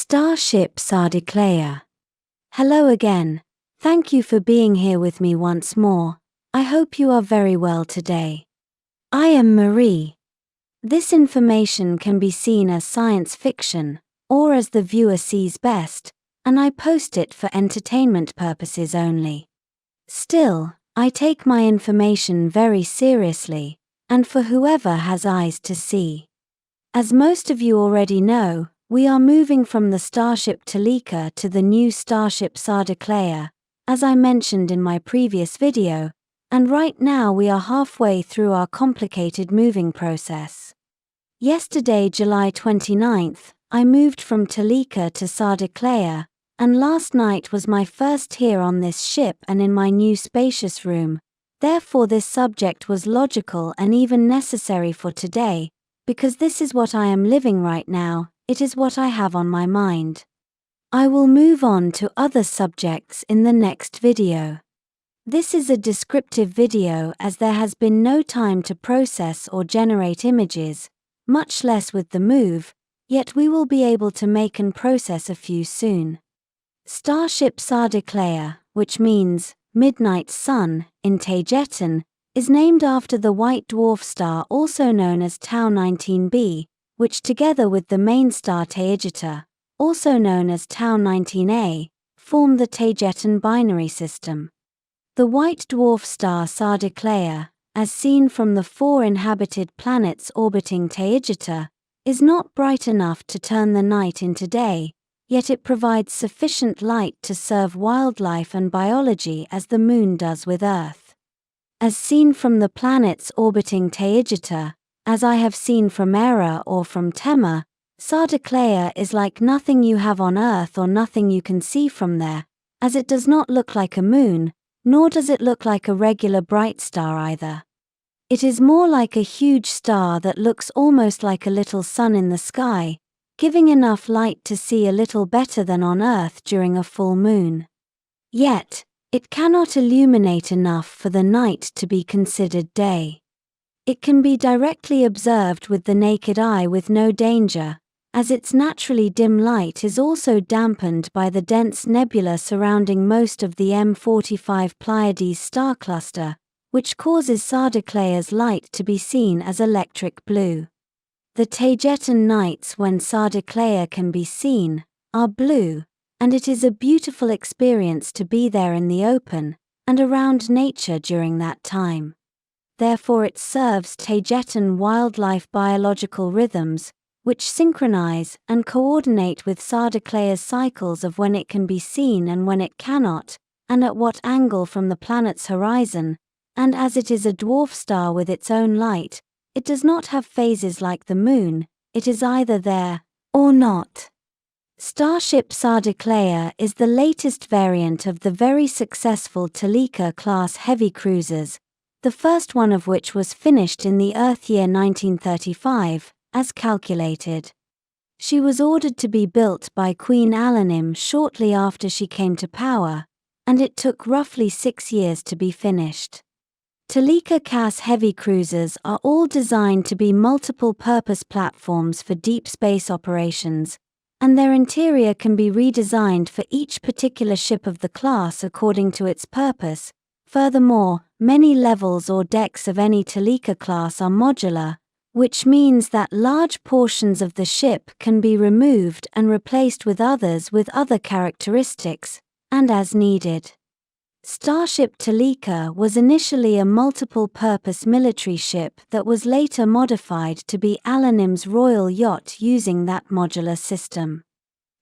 Starship Sadicleya. Hello again. Thank you for being here with me once more. I hope you are very well today. I am Marie. This information can be seen as science fiction, or as the viewer sees best, and I post it for entertainment purposes only. Still, I take my information very seriously, and for whoever has eyes to see. As most of you already know, we are moving from the starship Toleka to the new starship Sadicleya, as I mentioned in my previous video, and right now we are halfway through our complicated moving process. Yesterday, July 29th, I moved from Toleka to Sadicleya, and last night was my first here on this ship and in my new spacious room. Therefore this subject was logical and even necessary for today, because this is what I am living right now. It is what I have on my mind. I will move on to other subjects in the next video. This is a descriptive video as there has been no time to process or generate images, much less with the move, yet we will be able to make and process a few soon. Starship Sadicleya, which means midnight sun in Taygetan, is named after the white dwarf star also known as Tau 19b, which together with the main star Taygeta, also known as Tau 19a, form the Taygetan binary system. The white dwarf star Sadicleya, as seen from the 4 inhabited planets orbiting Taygeta, is not bright enough to turn the night into day, yet it provides sufficient light to serve wildlife and biology as the Moon does with Earth. As seen from the planets orbiting Taygeta, as I have seen from Era or from Tema, Sadicleya is like nothing you have on Earth or nothing you can see from there, as it does not look like a moon, nor does it look like a regular bright star either. It is more like a huge star that looks almost like a little sun in the sky, giving enough light to see a little better than on Earth during a full moon. Yet, it cannot illuminate enough for the night to be considered day. It can be directly observed with the naked eye with no danger, as its naturally dim light is also dampened by the dense nebula surrounding most of the M45 Pleiades star cluster, which causes Sadicleya's light to be seen as electric blue. The Taygetan nights when Sadicleya can be seen are blue, and it is a beautiful experience to be there in the open and around nature during that time. Therefore it serves Taygetan wildlife biological rhythms, which synchronize and coordinate with Sadicleya's cycles of when it can be seen and when it cannot, and at what angle from the planet's horizon, and as it is a dwarf star with its own light, it does not have phases like the Moon, it is either there or not. Starship Sadicleya is the latest variant of the very successful Toleka-class heavy cruisers, the first one of which was finished in the Earth year 1935, as calculated. She was ordered to be built by Queen Alanim shortly after she came to power, and it took roughly 6 years to be finished. Toleka-class heavy cruisers are all designed to be multiple-purpose platforms for deep space operations, and their interior can be redesigned for each particular ship of the class according to its purpose. Furthermore, many levels or decks of any Toleka class are modular, which means that large portions of the ship can be removed and replaced with others with other characteristics, and as needed. Starship Toleka was initially a multiple-purpose military ship that was later modified to be Alanim's royal yacht using that modular system.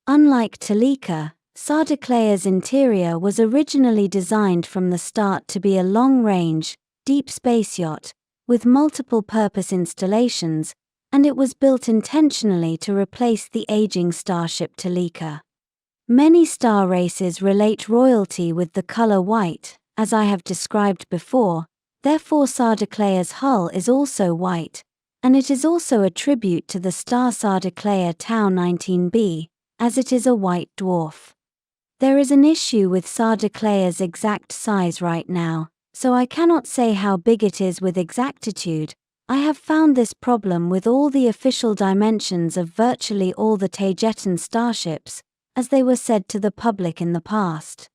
Unlike Toleka, Sadicleya's interior was originally designed from the start to be a long-range, deep space yacht, with multiple-purpose installations, and it was built intentionally to replace the aging Starship Toleka. Many star races relate royalty with the color white, as I have described before, therefore Sadicleya's hull is also white, and it is also a tribute to the star Sadicleya Tau 19b, as it is a white dwarf. There is an issue with Sadicleya's exact size right now, so I cannot say how big it is with exactitude. I have found this problem with all the official dimensions of virtually all the Taygetan starships, as they were said to the public in the past.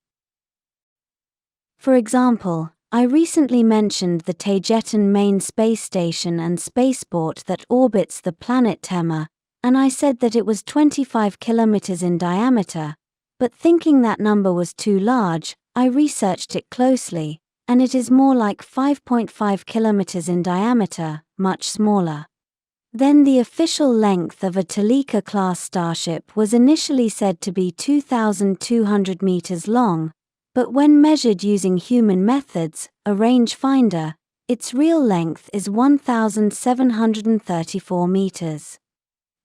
For example, I recently mentioned the Taygetan main space station and spaceport that orbits the planet Tema, and I said that it was 25 kilometers in diameter, but thinking that number was too large, I researched it closely, and it is more like 5.5 kilometers in diameter, much smaller. Then the official length of a Toleka-class starship was initially said to be 2,200 meters long, but when measured using human methods, a rangefinder, its real length is 1,734 meters.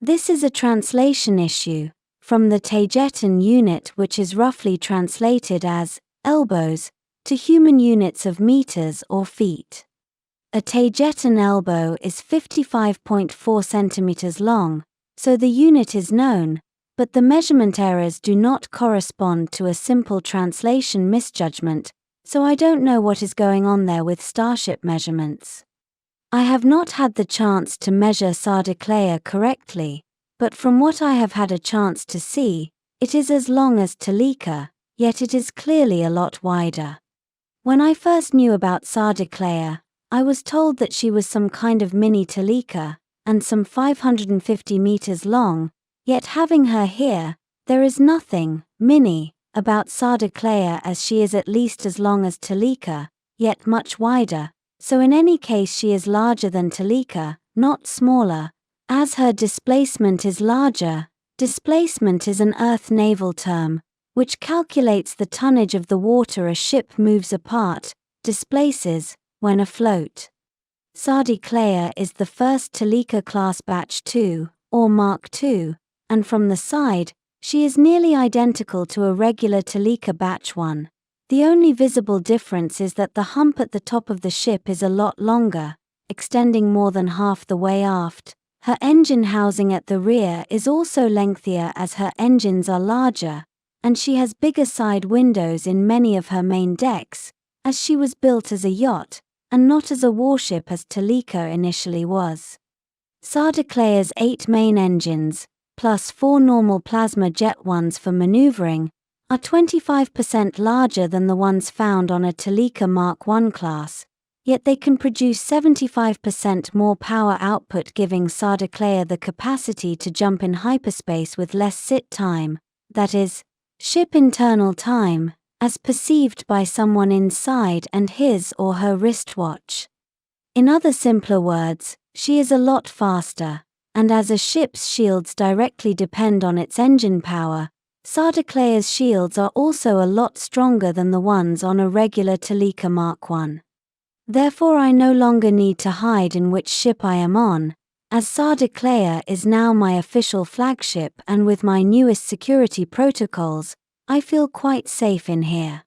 This is a translation issue, from the Taygetan unit, which is roughly translated as elbows, to human units of meters or feet. A Taygetan elbow is 55.4 centimeters long, so the unit is known, but the measurement errors do not correspond to a simple translation misjudgment, so I don't know what is going on there with starship measurements. I have not had the chance to measure Sadicleya correctly, but from what I have had a chance to see, it is as long as Toleka, yet it is clearly a lot wider. When I first knew about Sadicleya, I was told that she was some kind of mini Toleka, and some 550 meters long, yet having her here, there is nothing mini about Sadicleya, as she is at least as long as Toleka, yet much wider, so in any case she is larger than Toleka, not smaller, as her displacement is larger. Displacement is an Earth naval term, which calculates the tonnage of the water a ship moves apart, displaces, when afloat. Sadicleya is the first Toleka-class Batch 2, or Mark II, and from the side, she is nearly identical to a regular Toleka Batch 1. The only visible difference is that the hump at the top of the ship is a lot longer, extending more than half the way aft. Her engine housing at the rear is also lengthier as her engines are larger, and she has bigger side windows in many of her main decks, as she was built as a yacht, and not as a warship as Toleka initially was. Sadicleya's 8 main engines, plus 4 normal plasma jet ones for maneuvering, are 25% larger than the ones found on a Toleka Mark I class, yet they can produce 75% more power output, giving Sadicleya the capacity to jump in hyperspace with less sit time, that is, ship internal time, as perceived by someone inside and his or her wristwatch. In other simpler words, she is a lot faster, and as a ship's shields directly depend on its engine power, Sadicleya's shields are also a lot stronger than the ones on a regular Toleka Mark I. Therefore I no longer need to hide in which ship I am on, as Sadicleya is now my official flagship, and with my newest security protocols, I feel quite safe in here.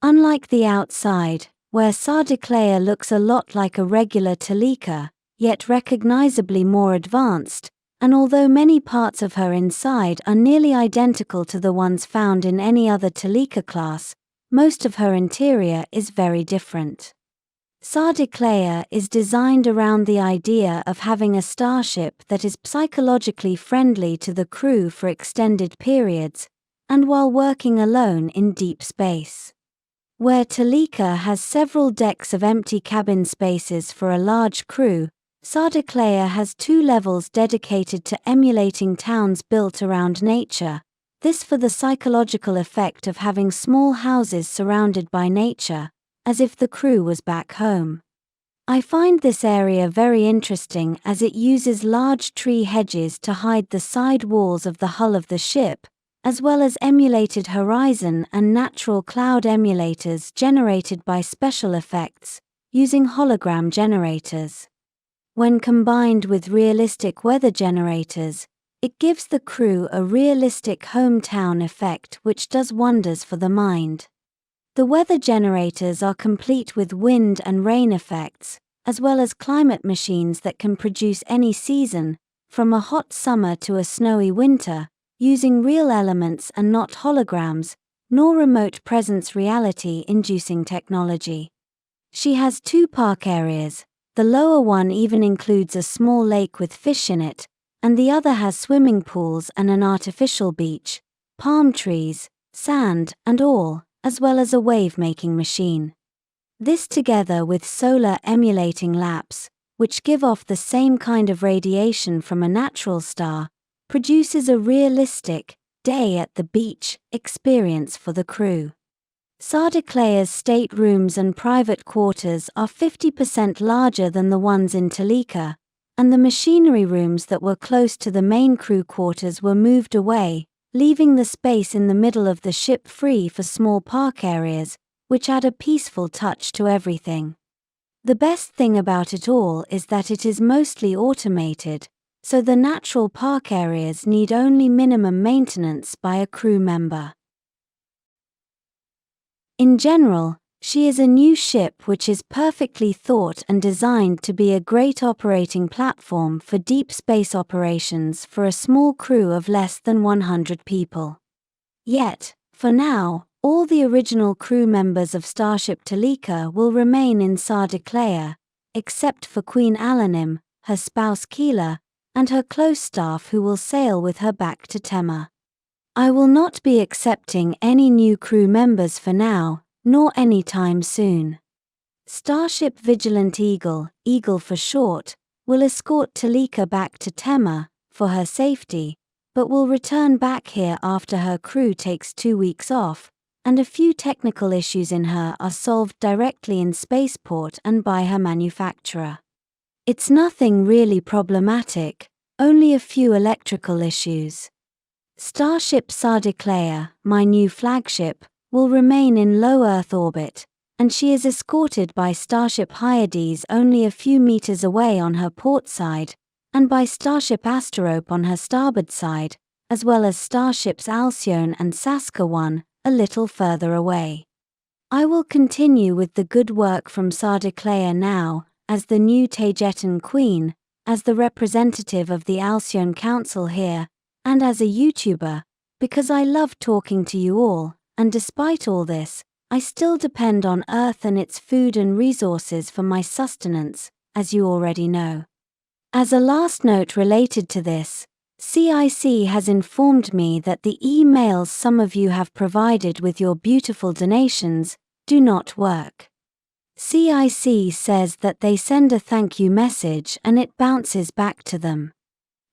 Unlike the outside, where Sadicleya looks a lot like a regular Toleka, yet recognizably more advanced, and although many parts of her inside are nearly identical to the ones found in any other Toleka class, most of her interior is very different. Sadicleya is designed around the idea of having a starship that is psychologically friendly to the crew for extended periods, and while working alone in deep space. Where Toleka has several decks of empty cabin spaces for a large crew, Sadicleya has 2 levels dedicated to emulating towns built around nature, this for the psychological effect of having small houses surrounded by nature, as if the crew was back home. I find this area very interesting as it uses large tree hedges to hide the side walls of the hull of the ship, as well as emulated horizon and natural cloud emulators generated by special effects, using hologram generators. When combined with realistic weather generators, it gives the crew a realistic hometown effect which does wonders for the mind. The weather generators are complete with wind and rain effects, as well as climate machines that can produce any season, from a hot summer to a snowy winter, using real elements and not holograms, nor remote presence reality-inducing technology. She has 2 park areas, The lower one even includes a small lake with fish in it, and the other has swimming pools and an artificial beach, palm trees, sand, and all, as well as a wave-making machine. This together with solar emulating laps, which give off the same kind of radiation from a natural star, produces a realistic, day at the beach experience for the crew. Sadicleya's staterooms and private quarters are 50% larger than the ones in Toleka, and the machinery rooms that were close to the main crew quarters were moved away, leaving the space in the middle of the ship free for small park areas, which add a peaceful touch to everything. The best thing about it all is that it is mostly automated, so the natural park areas need only minimum maintenance by a crew member. In general, she is a new ship which is perfectly thought and designed to be a great operating platform for deep space operations for a small crew of less than 100 people. Yet, for now, all the original crew members of Starship Toleka will remain in Sadicleya, except for Queen Alanim, her spouse Kaal'el, and her close staff who will sail with her back to Tema. I will not be accepting any new crew members for now, nor any time soon. Starship Vigilant Eagle, Eagle for short, will escort Toleka back to Tema, for her safety, but will return back here after her crew takes 2 weeks off, and a few technical issues in her are solved directly in spaceport and by her manufacturer. It's nothing really problematic, only a few electrical issues. Starship Sadicleya, my new flagship, will remain in low Earth orbit, and she is escorted by Starship Hyades only a few meters away on her port side, and by Starship Asterope on her starboard side, as well as Starships Alcyone and Saskatchewan, a little further away. I will continue with the good work from Sadicleya now, as the new Taygetan Queen, as the representative of the Alcyone Council here, and as a YouTuber, because I love talking to you all, and despite all this, I still depend on Earth and its food and resources for my sustenance, as you already know. As a last note related to this, CIC has informed me that the emails some of you have provided with your beautiful donations do not work. CIC says that they send a thank you message and it bounces back to them.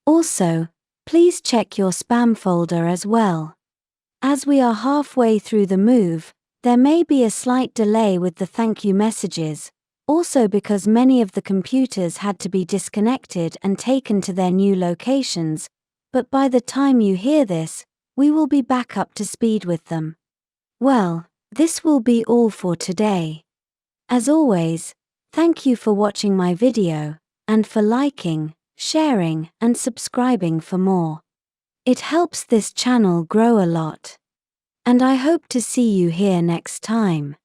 Also, please check your spam folder as well. As we are halfway through the move, there may be a slight delay with the thank you messages, also because many of the computers had to be disconnected and taken to their new locations, but by the time you hear this, we will be back up to speed with them. Well, this will be all for today. As always, thank you for watching my video, and for liking, sharing, and subscribing for more. It helps this channel grow a lot. And I hope to see you here next time.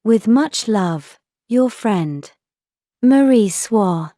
With much love, your friend, Marie Swaruu.